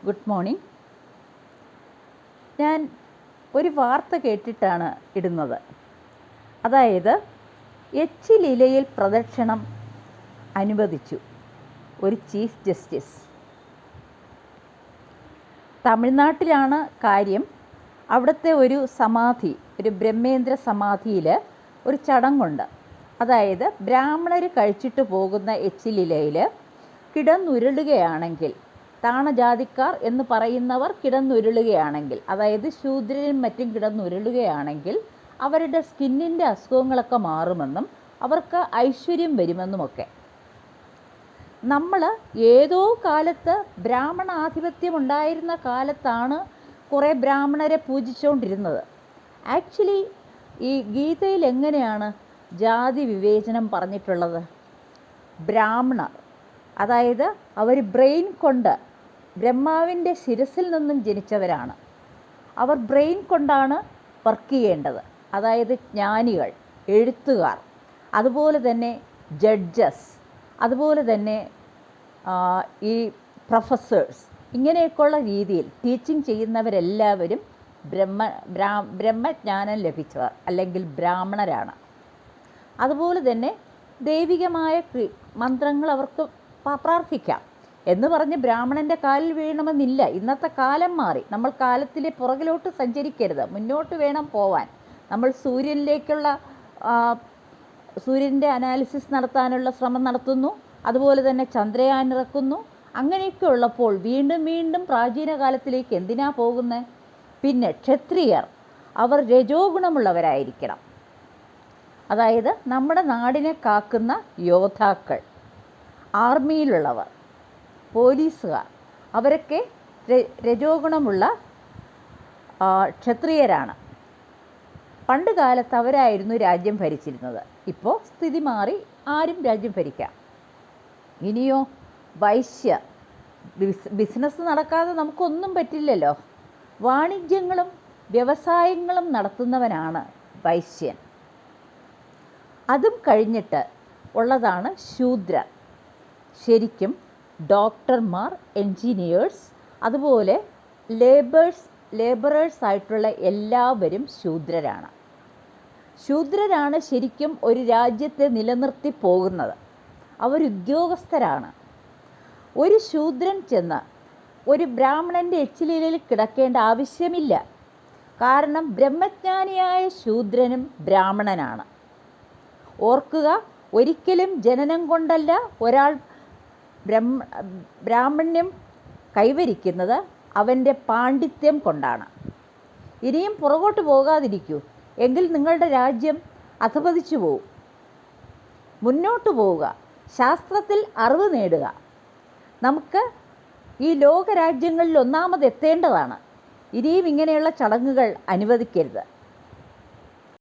Good morning. ഞാൻ ഒരു വാർത്ത കേട്ടിട്ടാണ് ഇടുന്നത്. അതായത് എച്ചിലിലയിൽ പ്രദക്ഷിണം അനുവദിച്ചു ഒരു ചീഫ് ജസ്റ്റിസ്. തമിഴ്നാട്ടിലാണ് കാര്യം. അവിടുത്തെ ഒരു സമാധി, ഒരു ബ്രഹ്മേന്ദ്ര സമാധിയിൽ ഒരു ചടങ്ങുണ്ട്. അതായത് ബ്രാഹ്മണർ കഴിച്ചിട്ട് പോകുന്ന എച്ചിലിലയിൽ കിടന്നുരുളുകയാണെങ്കിൽ, താണജാതിക്കാർ എന്ന് പറയുന്നവർ കിടന്നുരുളുകയാണെങ്കിൽ, അതായത് ശൂദ്രരും മറ്റും കിടന്നുരുളുകയാണെങ്കിൽ അവരുടെ സ്കിന്നിൻ്റെ അസുഖങ്ങളൊക്കെ മാറുമെന്നും അവർക്ക് ഐശ്വര്യം വരുമെന്നുമൊക്കെ. നമ്മൾ ഏതോ കാലത്ത് ബ്രാഹ്മണാധിപത്യം ഉണ്ടായിരുന്ന കാലത്താണ് കുറേ ബ്രാഹ്മണരെ പൂജിച്ചുകൊണ്ടിരുന്നത്. ആക്ച്വലി ഈ ഗീതയിൽ എങ്ങനെയാണ് ജാതി വിവേചനം പറഞ്ഞിട്ടുള്ളത്? ബ്രാഹ്മണർ, അതായത് അവർ ബ്രെയിൻ കൊണ്ട് ബ്രഹ്മാവിൻ്റെ ശിരസിൽ നിന്നും ജനിച്ചവരാണ്. അവർ ബ്രെയിൻ കൊണ്ടാണ് വർക്ക് ചെയ്യേണ്ടത്. അതായത് ജ്ഞാനികൾ, എഴുത്തുകാർ, അതുപോലെ തന്നെ ജഡ്ജസ്, അതുപോലെ തന്നെ ഈ പ്രൊഫസേഴ്സ്, ഇങ്ങനെയൊക്കെയുള്ള രീതിയിൽ ടീച്ചിങ് ചെയ്യുന്നവരെല്ലാവരും ബ്രഹ്മജ്ഞാനം ലഭിച്ചവർ അല്ലെങ്കിൽ ബ്രാഹ്മണരാണ്. അതുപോലെ തന്നെ ദൈവികമായ മന്ത്രങ്ങൾ അവർക്ക് പ്രാർത്ഥിക്കാം എന്ന് പറഞ്ഞ് ബ്രാഹ്മണൻ്റെ കാലിൽ വീഴണമെന്നില്ല. ഇന്നത്തെ കാലം മാറി. നമ്മൾ കാലത്തിലെ പുറകിലോട്ട് സഞ്ചരിക്കരുത്, മുന്നോട്ട് വേണം പോവാൻ. നമ്മൾ സൂര്യൻ്റെ അനാലിസിസ് നടത്താനുള്ള ശ്രമം നടത്തുന്നു. അതുപോലെ തന്നെ ചന്ദ്രയാൻ ഇറക്കുന്നു. അങ്ങനെയൊക്കെ ഉള്ളപ്പോൾ വീണ്ടും വീണ്ടും പ്രാചീന കാലത്തിലേക്ക് എന്തിനാ പോകുന്നത്? പിന്നെ ക്ഷത്രിയർ, അവർ രജോ ഗുണമുള്ളവരായിരിക്കണം. അതായത് നമ്മുടെ നാടിനെ കാക്കുന്ന യോദ്ധാക്കൾ, ആർമിയിലുള്ളവർ, പോലീസുകാർ, അവരൊക്കെ രജോ ഗുണമുള്ള ക്ഷത്രിയരാണ്. പണ്ട് കാലത്ത് അവരായിരുന്നു രാജ്യം ഭരിച്ചിരുന്നത്. ഇപ്പോൾ സ്ഥിതി മാറി, ആരും രാജ്യം ഭരിക്കാം. ഇനിയോ വൈശ്യർ, ബിസിനസ് നടക്കാതെ നമുക്കൊന്നും പറ്റില്ലല്ലോ. വാണിജ്യങ്ങളും വ്യവസായങ്ങളും നടത്തുന്നവനാണ് വൈശ്യൻ. അതും കഴിഞ്ഞിട്ട് ഉള്ളതാണ് ശൂദ്രർ. ശരിക്കും ഡോക്ടർമാർ, എൻജിനീയേഴ്സ്, അതുപോലെ ലേബറേഴ്സ് ആയിട്ടുള്ള എല്ലാവരും ശൂദ്രരാണ്. ശൂദ്രരാണ് ശരിക്കും ഒരു രാജ്യത്തെ നിലനിർത്തി പോകുന്നത്. അവരുദ്യോഗസ്ഥരാണ്. ഒരു ശൂദ്രൻ ചെന്ന് ഒരു ബ്രാഹ്മണൻ്റെ എച്ചിലിലയിൽ കിടക്കേണ്ട ആവശ്യമില്ല. കാരണം ബ്രഹ്മജ്ഞാനിയായ ശൂദ്രനും ബ്രാഹ്മണനാണ്. ഓർക്കുക, ഒരിക്കലും ജനനം കൊണ്ടല്ല ഒരാൾ ബ്രാഹ്മണ്യം കൈവരിക്കുന്നത്, അവൻ്റെ പാണ്ഡിത്യം കൊണ്ടാണ്. ഇനിയും പുറകോട്ട് പോകാതിരിക്കൂ, എങ്കിൽ നിങ്ങളുടെ രാജ്യം അധപതിച്ചു പോവും. മുന്നോട്ട് പോവുക, ശാസ്ത്രത്തിൽ അറിവ് നേടുക. നമുക്ക് ഈ ലോകരാജ്യങ്ങളിൽ ഒന്നാമത് എത്തേണ്ടതാണ്. ഇനിയും ഇങ്ങനെയുള്ള ചടങ്ങുകൾ അനുവദിക്കരുത്.